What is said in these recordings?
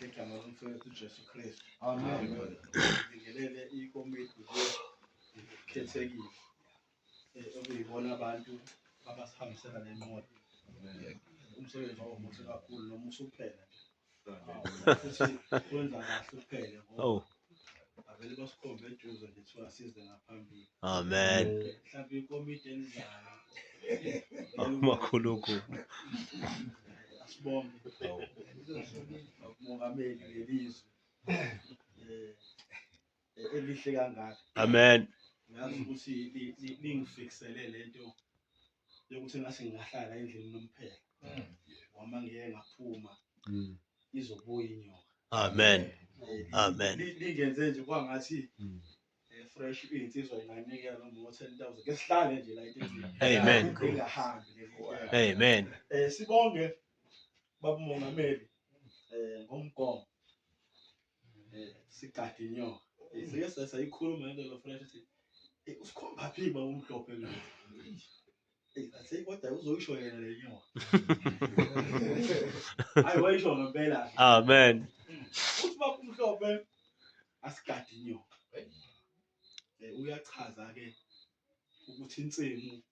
igama lomfowethu uJesu Kristu. Amen. Ngikelele ikomiti khethekile okuyibona abantu abasihambisela lenqola. Umsebenzi wawo muhle kakhulu noma usuphela futhi kwenza kahle uphele ngoba avele basikhombe eduze nje thiwa size ngaphambili. Amen. Mhlawumbe ikomiti elizayo Makhulukhulu. Asibonge umongameli lelizwe elihle kangaka. Amen. Ngazi ukuthi lingifikisele lento yokuthi ngase ngingahlala endlini nomphela wama ngeke ngaphuma izobuya inyoka. Amen. Amen. Lingenze nje kwangathi fresh insizwa inganikela noma 10,000 ke sihlale nje la endlini. Amen. Ingahambi le. Amen. Sibonge babumongameli ngomgomo sigade inyoka. Sike sayikhuluma into lo fresh sithi usikhomba phi ba umhlophe lo. Athi kodwa uzoyisho yena le nyoka. Hayi wayisho ngempela. Amen. Uthi baba umhlophe asigade inyoka. Uyachaza ke ukuthi insemu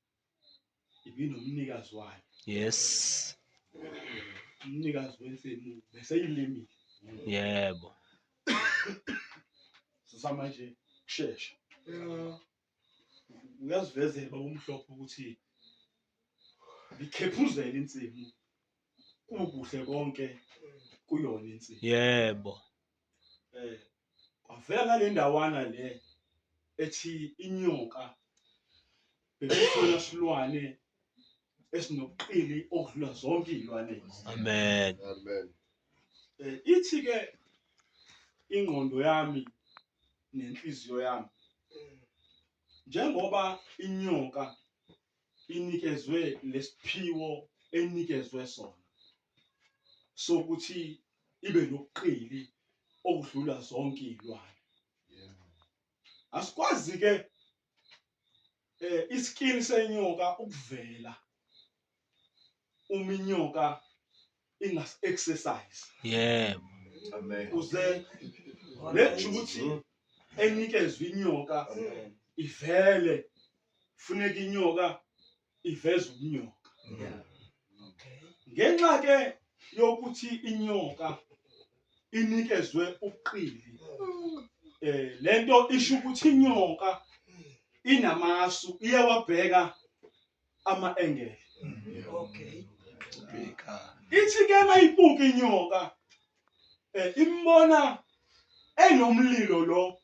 ibinomnikazi wayo. Yes. Umnikazi wensemu bese yilimile. Yebo. Samanje kushesha. Uyazivezela umhlophe ukuthi likhephuzela insemu kubuhle konke kuyona insemu. Yebo. Kwavela ngale ndawana le ethi inyoka bekufuna silwane esinobuqili okudlula zonke izilwane. Amen. Amen. Ithi ke ingqondo yami nenhliziyo yami njengoba inyoka inikezwe lesiphiwo enikezwe sona sokuthi ibe nobuqili okudlula zonke izilwane. Asikwazi ke iskill senyoka ukuvela uminyoka ingas exercise. Yebo. Amen. Uze lethu ukuthi enikezwe inyoka ivele funeka inyoka iveze ubunyoka. Ngenxa ke yokuthi inyoka inikezwe ubuqili lento isho ukuthi inyoka inamasu iyawabheka ama-engele. Ithi ke mayibuka inyoka imbona enomlilo lo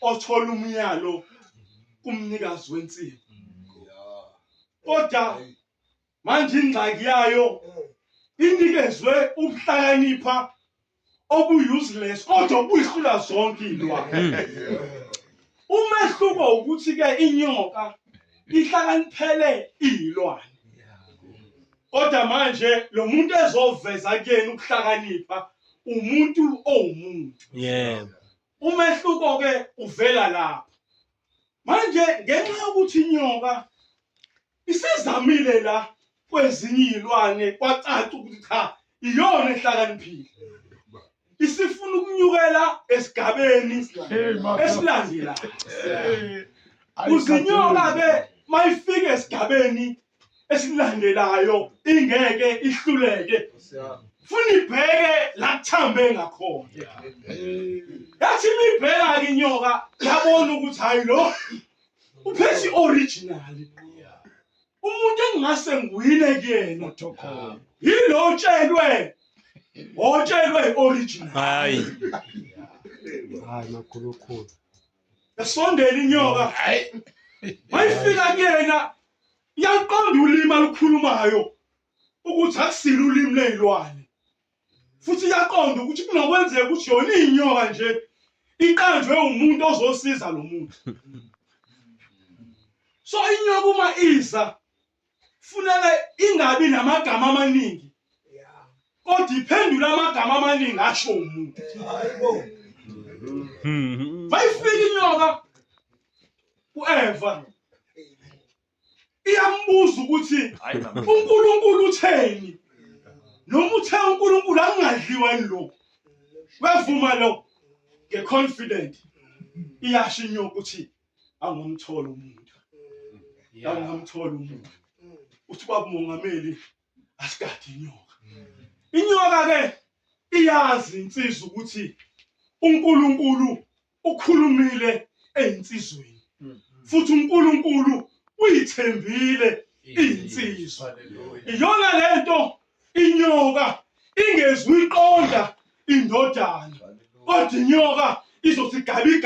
othola umyalo kumnikazi wensimi. Kodwa manje ingxaki yayo inikezwe ukuhlakanipha obu-useless kodwa obuyihlula zonke izilwane. Umehluko ukuthi ke inyoka ihlakaniphele izilwane. Kodwa manje lo muntu ezoveza kuyena ukuhlakanipha umuntu owumuntu. Yebo. Umehluko ke uvela lapha. Manje ngenxa yokuthi inyoka isizamile la kwezinye izilwane kwacaca ukuthi cha iyona ehlakaniphile. Isifuna ukunyukela esigabeni esilandelayo. Uzinyoka ke mayifika esigabeni esilandelayo ingeke ihluleke. Funa ibheke la kuthambe ngakhona. Yathi mibheka ke inyoka yabona ukuthi hayi lo uphethe original. Umuntu engase ngiwine kuyena thokho. Yilo otshelwe original. Hayi. Hayi Makhulukhulu. Esondela inyoka. Mayifika kuyena yaqonda ulimi alukhulumayo ukuthi akusile ulimi lezilwane. Futhi yaqonda ukuthi kunokwenzeka ukuthi yona inyoka nje iqanjwe umuntu ozosiza lo muntu. So inyoka uma iza funeka ingabi namagama amaningi. Kodwa iphendula amagama amaningi asho umuntu. Mayifika inyoka uEva iyambuza ukuthi uNkulunkulu utheni? Noma uthe uNkulunkulu angadliwa yini lokho? Wavuma lo ngeconfident iyasho inyoka ukuthi angomthola umuntu. Angamthola umuntu. Uthi kwabumongameli asigade inyoka. Inyoka ke iyazi insizwa ukuthi uNkulunkulu ukhulumile einsizweni. Futhi uNkulunkulu uyithembile insizwa. Iyona lento inyoka ingezwe iqonda indodana. Kodwa inyoka izothi gabi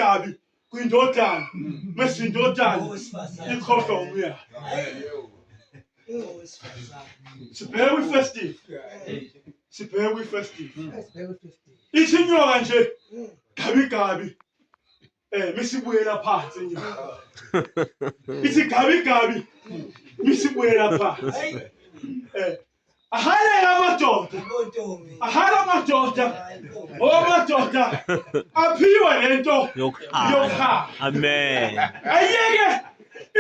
kwindodana. Mase indodana ikhohlwa umyalo. Sibheke kwi-festive. Sibheke kwi-festive. Ithi inyoka nje gabi. Misibuyela phansi inyoka. Ithi gabi misibuyela phansi. Ahale amadoda. Ahale amadoda. Amadoda aphiwe lento yokha. Amen. Ayeke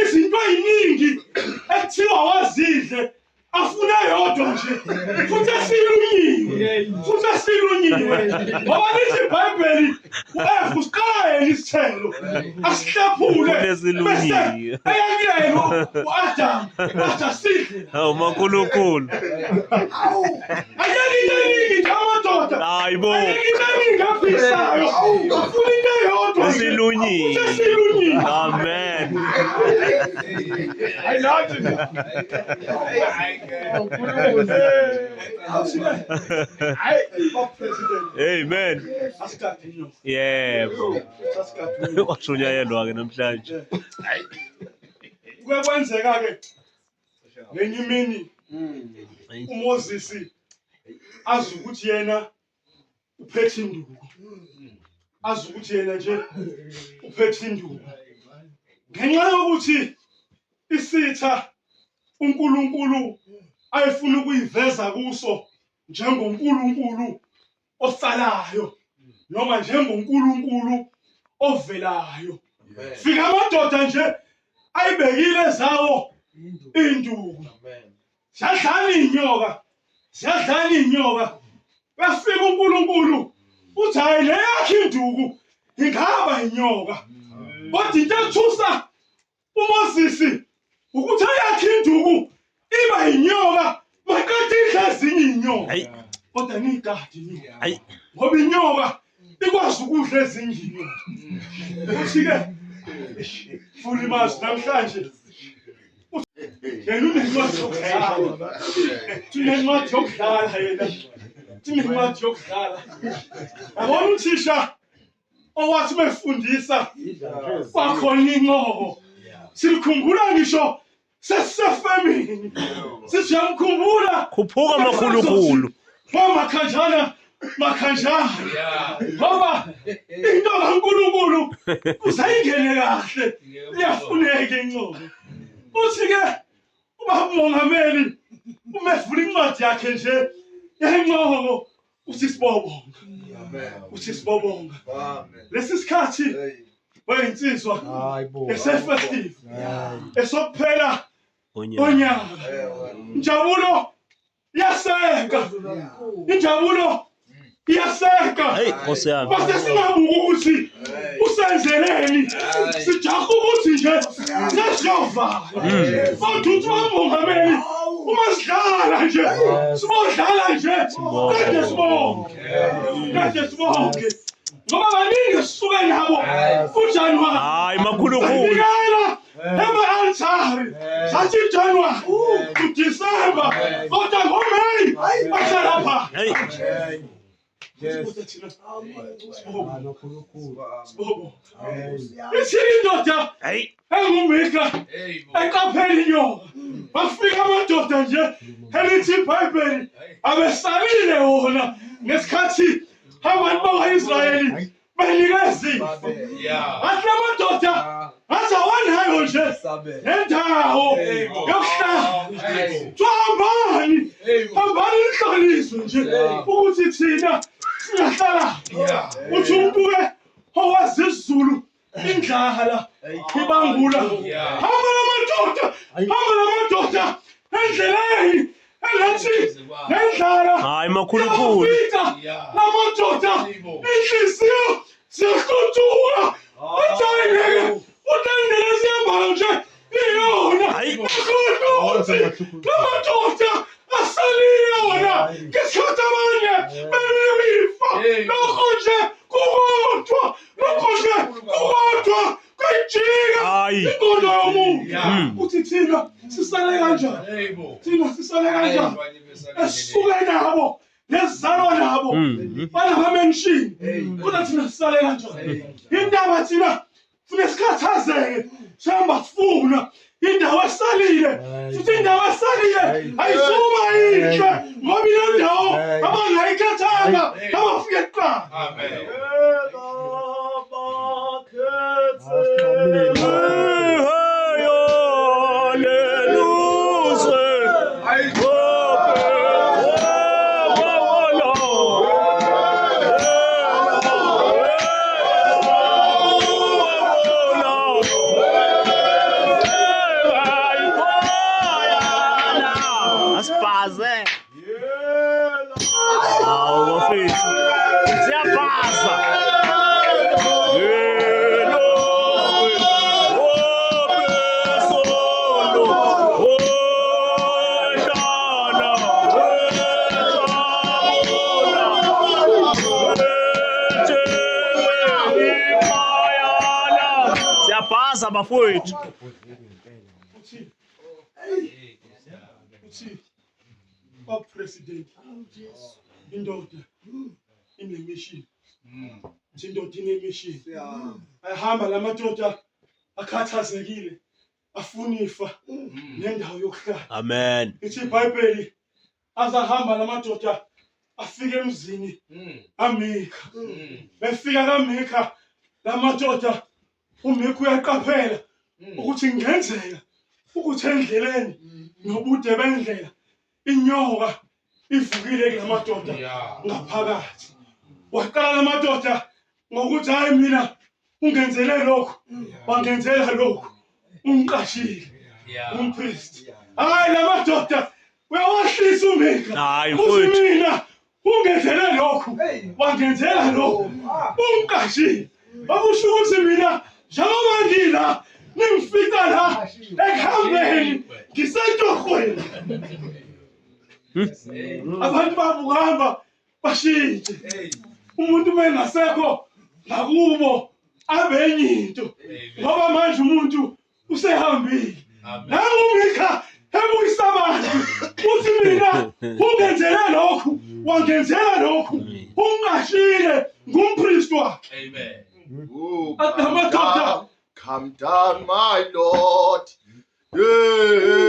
izinto eziningi ekuthiwa wazidle afuna yodwa nje. Futhi asilunyiwe. Ngoba lithi iBhayibheli uEva usiqala isithelo asihlaphule bese ayakuyena uAdam wathi asidle. Hawu Makhulukhulu. Ayeke iningi amadoda. Hayibo. Ayeke iningi afisayo. Afuna into eyodwa. Asilunyiwe. Amen. I love you. Amen. Yebo. Washunyayelwa ke namhlanje. Kuyakwenzeka ke ngenye imini uMoses azi ukuthi yena uphethe induku. Azi ukuthi yena nje uphethe induku. Ngenxa yokuthi isitha uNkulunkulu ayefuna ukuyiveza kuso njengoNkulunkulu osalayo noma njengoNkulunkulu ovelayo. Fika amadoda nje ayibekile zawo induku. Siyadlala inyoka. Bafika uNkulunkulu uthi hayi le yakhe induku ingaba inyoka. Kodwa into ethusa uMoses ukuthi ayakhe induku iba inyoka maqedwe idla ezinye inyoka. Kodwa ngigadi inyoka. Ngoba inyoka ikwazi ukudla ezinye inyoka. Uthi ke funa imazwi namhlanje. Yena unencwadi yokudlala. Unencwadi yokudlala yena. Unencwadi yokudlala. Yabona uthisha owathi befundisa kwakhona inqoko. Sikhumbula ngisho sesifemini. Siyamkhumbula Khuphuka Makhulukhulu. Makhanjana. Ngoba into kaNkulunkulu usayingene kahle. Iyafuneka inqoko. Uthi ke ubaba umongameli umevula incwadi yakhe nje yenqoko uthi sibonga. Uthi sibonga. Lesi sikhathi weyinsizwa esefestive esokuphela onyaka. Injabulo iyaseka. Injabulo iyaseka. Hey Nkosi yami. Base singabuki ukuthi usenzeleni. Sijaha ukuthi nje sesiyovala. Kodwa uthi umongameli uma sidlala nje sibodlala nje kade sibonke. Ngoba baningi sisuke nabo kuJanuary. Hayi Makhulukhulu. Ema-altari sathi January to December kodwa ngoMay bahlala phansi. Ithi indoda engumika eqaphela inyoka. Bafika amadoda nje elithi iBhayibheli abesalile wona ngesikhathi abantu bakwa-Israyeli benikeza. Athi amadoda athi awanayo nje nendawo yokuhlala. Hambani nihloliswe nje ukuthi thina singahlala. Uthi umbuke owazi isiZulu indlala ibangula. Hamba namadoda endleleni engathi nendlala Hayi Makhulukhulu. lamadoda inhliziyo ziyahluthuka uthayeke uthandele siyambala nje iyona lamadoda asalile wona ngesikhathi abanye benewifa lokho nje kukodwa kwejika inkondo yomuntu uthi thina sisale kanjani esisuke nabo nesizalwa nabo banamamenshini kodwa thina sisale kanjani indaba thina funa sikhathazeke sihamba sifuna indawo esalile futhi indawo esalile ayisuba inhle ngoba ile ndawo abangayikhethanga abafike kuqala amen bafowethu President indoda inemission indoda inemission ayahamba lamadoda akhathazekile afuna ifa nendawo yokuhlala amen ithi iBhayibheli azahamba lamadoda afike emzini amika befika kaMika lamadoda uMika uyaqaphela ukuthi ngenzeka ukuthi endleleni nobude bendlela inyoka ivukile kulamadoda ngaphakathi waqala lamadoda ngokuthi hayi mina ungenzele lokho wangenzela lokho ungiqashile umpriest hayi lamadoda uyawahlisa uMika uthi mina ungenzele lokho wangenzela lokho ungiqashile akusho ukuthi mina njengoba ngila ngifika la ekuhambeni ngisetohweni abantu babuhamba bashintshe umuntu mengasekho nakubo abenye into ngoba manje umuntu usehambile nanguMika ebuyisa abantu uthi mina ungenzela lokhu wangenzela lokhu ungashile ngumpriest wakhe amen Come down, my Lord. Yeah.